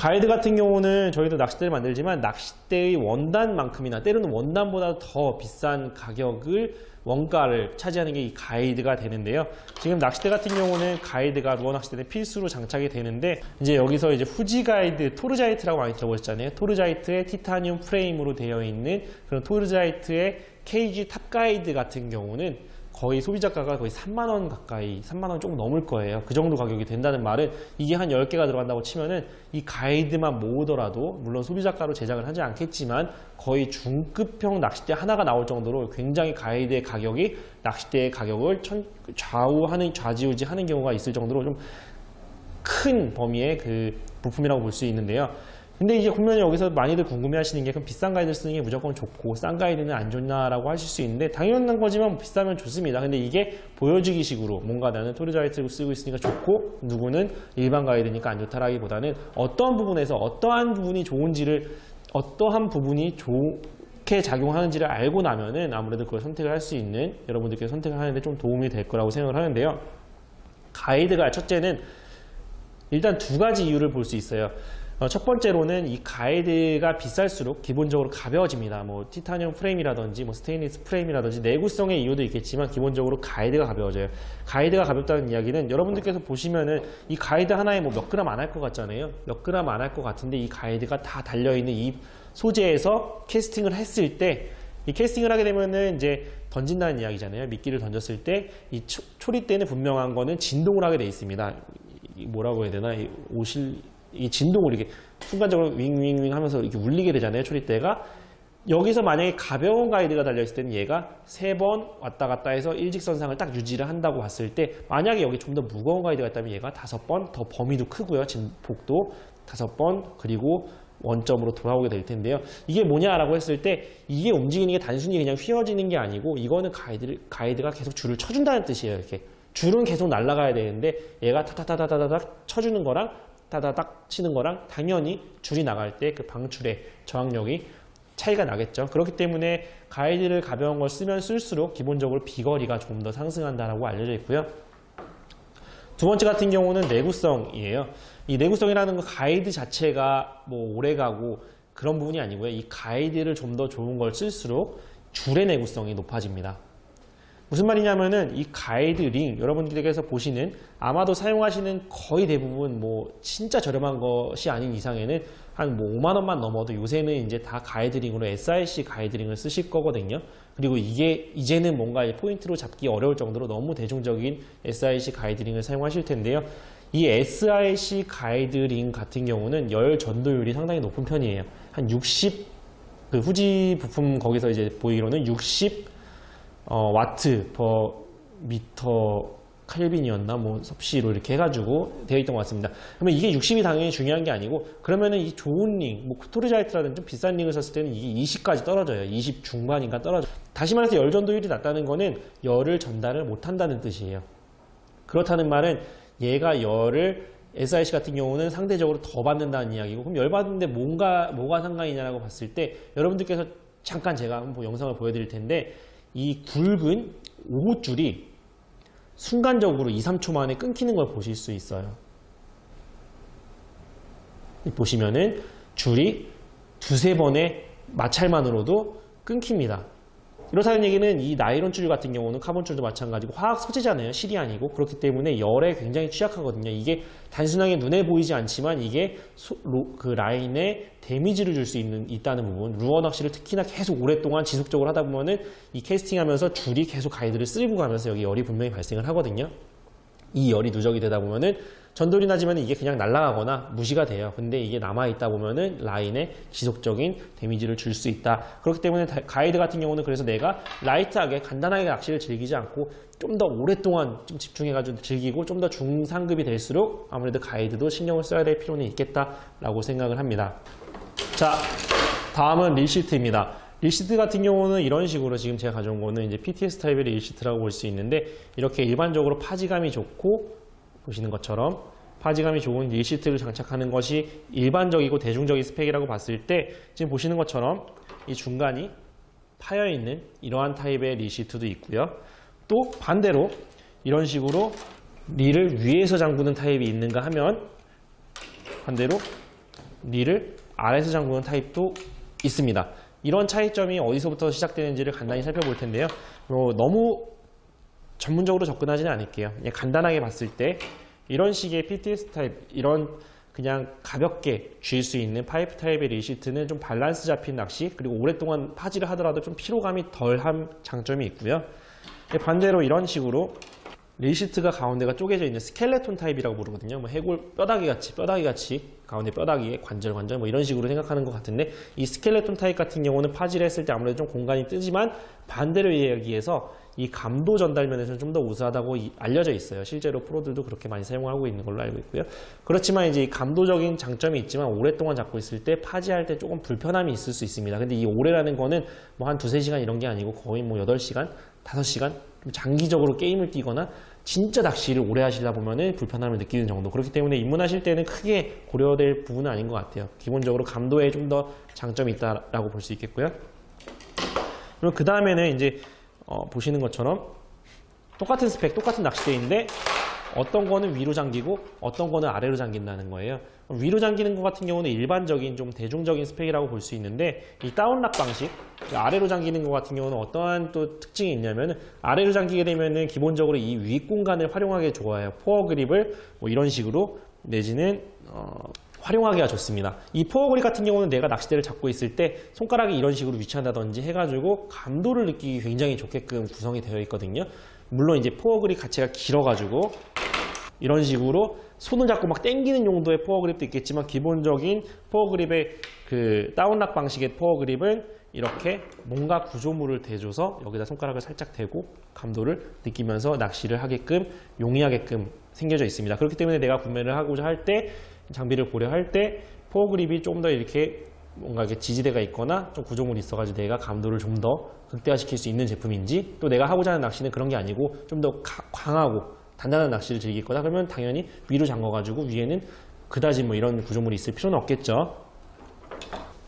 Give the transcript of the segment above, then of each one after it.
가이드 같은 경우는 저희도 낚싯대를 만들지만 낚싯대의 원단만큼이나 때로는 원단보다 더 비싼 가격을 원가를 차지하는 게 이 가이드가 되는데요. 지금 낚싯대 같은 경우는 가이드가 루어 낚싯대는 필수로 장착이 되는데 이제 여기서 이제 후지 가이드 토르자이트라고 많이 들어보셨잖아요. 토르자이트의 티타늄 프레임으로 되어 있는 그런 토르자이트의 케이지 탑 가이드 같은 경우는 거의 소비자가가 거의 3만 원 가까이, 3만 원 조금 넘을 거예요. 그 정도 가격이 된다는 말은 이게 한 10개가 들어간다고 치면은 이 가이드만 모으더라도 물론 소비자가로 제작을 하지 않겠지만 거의 중급형 낚싯대 하나가 나올 정도로 굉장히 가이드의 가격이 낚싯대의 가격을 좌지우지하는 경우가 있을 정도로 좀 큰 범위의 그 부품이라고 볼 수 있는데요. 근데 이제 보면 여기서 많이들 궁금해 하시는 게 그럼 비싼 가이드를 쓰는 게 무조건 좋고 싼 가이드는 안 좋냐라고 하실 수 있는데 당연한 거지만 비싸면 좋습니다. 근데 이게 보여주기 식으로 뭔가 나는 토르자이트를 쓰고 있으니까 좋고 누구는 일반 가이드니까 안 좋다라기보다는 어떠한 부분에서 어떠한 부분이 좋은지를 어떠한 부분이 좋게 작용하는지를 알고 나면은 아무래도 그걸 선택을 할 수 있는 여러분들께 선택을 하는데 좀 도움이 될 거라고 생각을 하는데요. 가이드가 첫째는 일단 두 가지 이유를 볼 수 있어요. 첫 번째로는 이 가이드가 비쌀수록 기본적으로 가벼워집니다. 뭐 티타늄 프레임이라든지 뭐 스테인리스 프레임이라든지 내구성의 이유도 있겠지만 기본적으로 가이드가 가벼워져요. 가이드가 가볍다는 이야기는 여러분들께서 보시면은 이 가이드 하나에 뭐 몇 그램 안 할 것 같잖아요. 몇 그램 안 할 것 같은데 이 가이드가 다 달려있는 이 소재에서 캐스팅을 했을 때 이 캐스팅을 하게 되면은 이제 던진다는 이야기잖아요. 미끼를 던졌을 때 이 초리대는 분명한 거는 진동을 하게 돼 있습니다. 뭐라고 해야 되나? 이 진동을 이렇게 순간적으로 윙윙윙 하면서 이렇게 울리게 되잖아요. 초리대가. 여기서 만약에 가벼운 가이드가 달려있을 때는 얘가 3번 왔다 갔다 해서 일직선상을 딱 유지를 한다고 봤을 때 만약에 여기 좀 더 무거운 가이드가 있다면 얘가 5번 더 범위도 크고요. 진폭도 5번 그리고 원점으로 돌아오게 될 텐데요. 이게 뭐냐라고 했을 때 이게 움직이는 게 단순히 그냥 휘어지는 게 아니고 이거는 가이드가 계속 줄을 쳐준다는 뜻이에요. 이렇게 줄은 계속 날아가야 되는데 얘가 타타타타타닥 쳐주는 거랑 타다닥 치는 거랑 당연히 줄이 나갈 때 그 방출의 저항력이 차이가 나겠죠. 그렇기 때문에 가이드를 가벼운 걸 쓰면 쓸수록 기본적으로 비거리가 조금 더 상승한다라고 알려져 있고요. 두 번째 같은 경우는 내구성이에요. 이 내구성이라는 거 가이드 자체가 뭐 오래가고 그런 부분이 아니고요. 이 가이드를 좀 더 좋은 걸 쓸수록 줄의 내구성이 높아집니다. 무슨 말이냐면은 이 가이드 링 여러분들께서 보시는 아마도 사용하시는 거의 대부분 뭐 진짜 저렴한 것이 아닌 이상에는 한 뭐 5만 원만 넘어도 요새는 이제 다 가이드 링으로 SIC 가이드 링을 쓰실 거거든요. 그리고 이게 이제는 뭔가 포인트로 잡기 어려울 정도로 너무 대중적인 SIC 가이드 링을 사용하실 텐데요. 이 SIC 가이드 링 같은 경우는 열 전도율이 상당히 높은 편이에요. 한 60, 그 후지 부품 거기서 이제 보이기로는 60 와트 퍼 미터 칼빈이었나 뭐 섭씨로 이렇게 해가지고 되어 있던 것 같습니다. 그러면 이게 60이 당연히 중요한 게 아니고 그러면은 이 좋은 링, 뭐 토르자이트라든지 좀 비싼 링을 썼을 때는 이게 20까지 떨어져요. 20 중반인가 떨어져요. 다시 말해서 열 전도율이 낮다는 거는 열을 전달을 못한다는 뜻이에요. 그렇다는 말은 얘가 열을 SIC 같은 경우는 상대적으로 더 받는다는 이야기고 그럼 열 받는데 뭐가 상관이냐라고 봤을 때 여러분들께서 잠깐 제가 한번 영상을 보여드릴 텐데 이 굵은 5호줄이 순간적으로 2, 3초 만에 끊기는 걸 보실 수 있어요. 보시면은 줄이 두세 번의 마찰만으로도 끊깁니다. 이렇다는 얘기는 이 나일론 줄 같은 경우는 카본 줄도 마찬가지고 화학 소재잖아요. 실이 아니고. 그렇기 때문에 열에 굉장히 취약하거든요. 이게 단순하게 눈에 보이지 않지만 이게 그 라인에 데미지를 줄 수 있다는 부분. 루어 낚시를 특히나 계속 오랫동안 지속적으로 하다 보면은 이 캐스팅하면서 줄이 계속 가이드를 쓸고 가면서 여기 열이 분명히 발생을 하거든요. 이 열이 누적이 되다 보면은 전도율이 나지만 이게 그냥 날아가거나 무시가 돼요. 근데 이게 남아있다 보면은 라인에 지속적인 데미지를 줄 수 있다. 그렇기 때문에 가이드 같은 경우는 그래서 내가 라이트하게 간단하게 낚시를 즐기지 않고 좀 더 오랫동안 좀 집중해가지고 즐기고 좀 더 중상급이 될수록 아무래도 가이드도 신경을 써야 될 필요는 있겠다라고 생각을 합니다. 자, 다음은 릴시트입니다. 릴시트 같은 경우는 이런 식으로 지금 제가 가져온 거는 이제 PTS 타입의 릴시트라고 볼 수 있는데 이렇게 일반적으로 파지감이 좋고 보시는 것처럼 파지감이 좋은 릴시트를 장착하는 것이 일반적이고 대중적인 스펙이라고 봤을 때 지금 보시는 것처럼 이 중간이 파여있는 이러한 타입의 릴시트도 있고요. 또 반대로 이런 식으로 릴을 위에서 잠그는 타입이 있는가 하면 반대로 릴을 아래에서 잠그는 타입도 있습니다. 이런 차이점이 어디서부터 시작되는지를 간단히 살펴볼 텐데요. 너무 전문적으로 접근하지는 않을게요. 그냥 간단하게 봤을 때 이런 식의 PTS 타입, 이런 그냥 가볍게 쥘 수 있는 파이프 타입의 릴시트는 좀 밸런스 잡힌 낚시, 그리고 오랫동안 파지를 하더라도 좀 피로감이 덜한 장점이 있고요. 반대로 이런 식으로 릴시트가 가운데가 쪼개져 있는 스켈레톤 타입이라고 부르거든요. 뭐 해골 뼈다귀 같이 가운데 뼈다귀에 관절 뭐 이런 식으로 생각하는 것 같은데, 이 스켈레톤 타입 같은 경우는 파지를 했을 때 아무래도 좀 공간이 뜨지만 반대로 이야기해서 이 감도 전달 면에서는 좀 더 우수하다고 알려져 있어요. 실제로 프로들도 그렇게 많이 사용하고 있는 걸로 알고 있고요. 그렇지만 이제 이 감도적인 장점이 있지만 오랫동안 잡고 있을 때 파지할 때 조금 불편함이 있을 수 있습니다. 근데 이 오래라는 거는 뭐 한 2-3시간 이런 게 아니고 거의 뭐 8시간, 5시간 좀 장기적으로 게임을 뛰거나 진짜 낚시를 오래 하시다 보면은 불편함을 느끼는 정도. 그렇기 때문에 입문하실 때는 크게 고려될 부분은 아닌 것 같아요. 기본적으로 감도에 좀 더 장점이 있다라고 볼 수 있겠고요. 그럼 그 다음에는 이제 보시는 것처럼 똑같은 스펙, 똑같은 낚싯대인데 어떤 거는 위로 잠기고 어떤 거는 아래로 잠긴다는 거예요. 위로 잠기는 것 같은 경우는 일반적인 좀 대중적인 스펙이라고 볼 수 있는데, 이 다운락 방식, 아래로 잠기는 것 같은 경우는 어떠한 또 특징이 있냐면, 아래로 잠기게 되면은 기본적으로 이 윗 공간을 활용하기 좋아요. 포어 그립을 뭐 이런 식으로 내지는 활용하기가 좋습니다. 이 포어 그립 같은 경우는 내가 낚싯대를 잡고 있을 때 손가락이 이런 식으로 위치한다든지 해가지고 감도를 느끼기 굉장히 좋게끔 구성이 되어 있거든요. 물론 이제 포어 그립 가치가 길어가지고 이런 식으로 손을 잡고 막 당기는 용도의 포어 그립도 있겠지만, 기본적인 포어 그립의 그 다운락 방식의 포어 그립은 이렇게 뭔가 구조물을 대줘서 여기다 손가락을 살짝 대고 감도를 느끼면서 낚시를 하게끔 용이하게끔 생겨져 있습니다. 그렇기 때문에 내가 구매를 하고자 할 때, 장비를 고려할 때 포어 그립이 좀 더 이렇게 뭔가 이렇게 지지대가 있거나 좀 구조물이 있어가지고 내가 감도를 좀 더 극대화시킬 수 있는 제품인지, 또 내가 하고자 하는 낚시는 그런 게 아니고 좀 더 강하고 단단한 낚시를 즐길 거다 그러면 당연히 위로 잠궈가지고 위에는 그다지 뭐 이런 구조물이 있을 필요는 없겠죠.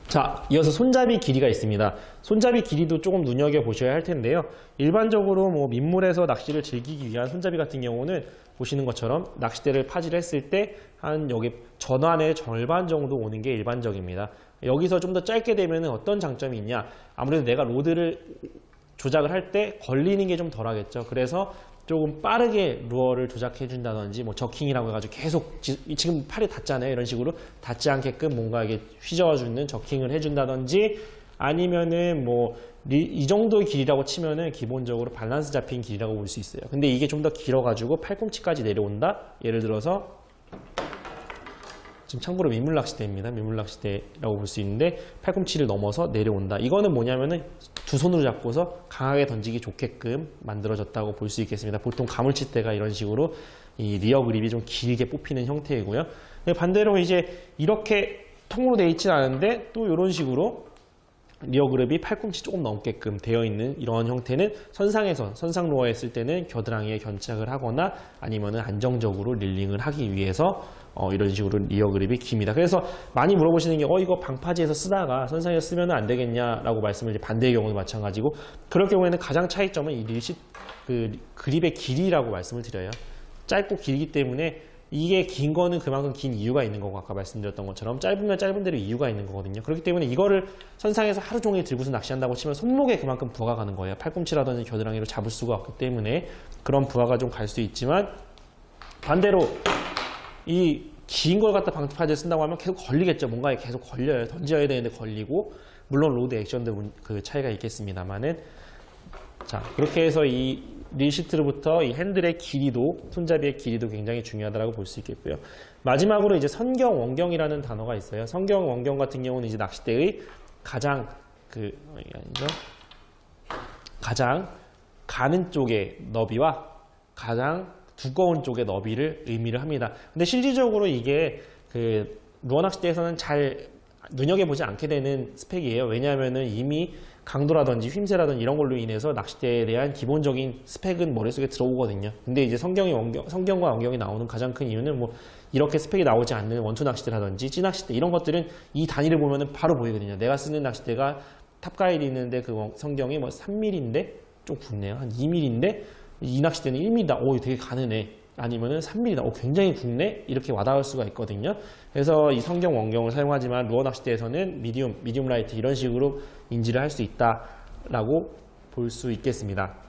자, 이어서 손잡이 길이가 있습니다. 손잡이 길이도 조금 눈여겨보셔야 할 텐데요. 일반적으로 뭐 민물에서 낚시를 즐기기 위한 손잡이 같은 경우는 보시는 것처럼 낚싯대를 파지를 했을 때 한 여기 전환의 절반 정도 오는 게 일반적입니다. 여기서 좀 더 짧게 되면 어떤 장점이 있냐, 아무래도 내가 로드를 조작을 할 때 걸리는 게 좀 덜하겠죠. 그래서 조금 빠르게 루어를 조작해 준다든지, 뭐 저킹이라고 해가지고 계속 지금 팔이 닿잖아요. 이런 식으로 닿지 않게끔 뭔가 이게 휘저어주는 저킹을 해준다든지, 아니면은 뭐 이 정도의 길이라고 치면은 기본적으로 밸런스 잡힌 길이라고 볼 수 있어요. 근데 이게 좀 더 길어가지고 팔꿈치까지 내려온다. 예를 들어서 지금 참고로 민물 낚싯대입니다. 민물 낚싯대라고 볼 수 있는데 팔꿈치를 넘어서 내려온다. 이거는 뭐냐면은 두 손으로 잡고서 강하게 던지기 좋게끔 만들어졌다고 볼 수 있겠습니다. 보통 가물치대가 이런 식으로 이 리어 그립이 좀 길게 뽑히는 형태이고요. 반대로 이제 이렇게 통으로 되어 있지는 않은데 또 이런 식으로 리어 그립이 팔꿈치 조금 넘게끔 되어 있는 이런 형태는 선상 로어에 했을 때는 겨드랑이에 견착을 하거나 아니면은 안정적으로 릴링을 하기 위해서 이런 식으로 리어 그립이 깁니다. 그래서 많이 물어보시는 게 이거 방파제에서 쓰다가 선상에서 쓰면 안 되겠냐라고 말씀을 이제 반대의 경우도 마찬가지고, 그럴 경우에는 가장 차이점은 이 그립의 길이라고 말씀을 드려요. 짧고 길기 때문에 이게 긴 거는 그만큼 긴 이유가 있는 거고, 아까 말씀드렸던 것처럼 짧으면 짧은 대로 이유가 있는 거거든요. 그렇기 때문에 이거를 선상에서 하루 종일 들고서 낚시한다고 치면 손목에 그만큼 부하가 가는 거예요. 팔꿈치라든지 겨드랑이로 잡을 수가 없기 때문에 그런 부하가 좀 갈 수 있지만, 반대로 이 긴 걸 갖다 방파제를 쓴다고 하면 계속 걸리겠죠. 뭔가에 계속 걸려요. 던져야 되는데 걸리고, 물론 로드 액션도 그 차이가 있겠습니다만은, 자, 그렇게 해서 이 릴시트로부터 이 핸들의 길이도, 손잡이의 길이도 굉장히 중요하다고 볼 수 있겠고요. 마지막으로 이제 선경, 원경이라는 단어가 있어요. 선경, 원경 같은 경우는 이제 낚싯대의 가장 가장 가는 쪽의 너비와 가장 두꺼운 쪽의 너비를 의미를 합니다. 근데 실질적으로 이게 그 루어 낚싯대에서는 잘 눈여겨보지 않게 되는 스펙이에요. 왜냐하면은 이미 강도라든지 휘임새라든지 이런 걸로 인해서 낚싯대에 대한 기본적인 스펙은 머릿속에 들어오거든요. 근데 이제 성경과 원경이 나오는 가장 큰 이유는 뭐 이렇게 스펙이 나오지 않는 원투 낚싯대라든지 찌낚싯대 이런 것들은 이 단위를 보면은 바로 보이거든요. 내가 쓰는 낚싯대가 탑가일이 있는데 그 성경이 뭐 3mm인데 좀 굵네요. 한 2mm인데 이 낚싯대는 1mm다. 오, 되게 가느네. 아니면은 3mm다. 굉장히 굵네? 이렇게 와닿을 수가 있거든요. 그래서 이 성경 원경을 사용하지만 루어 낚싯대에서는 미디움 라이트 이런 식으로 인지를 할 수 있다라고 볼 수 있겠습니다.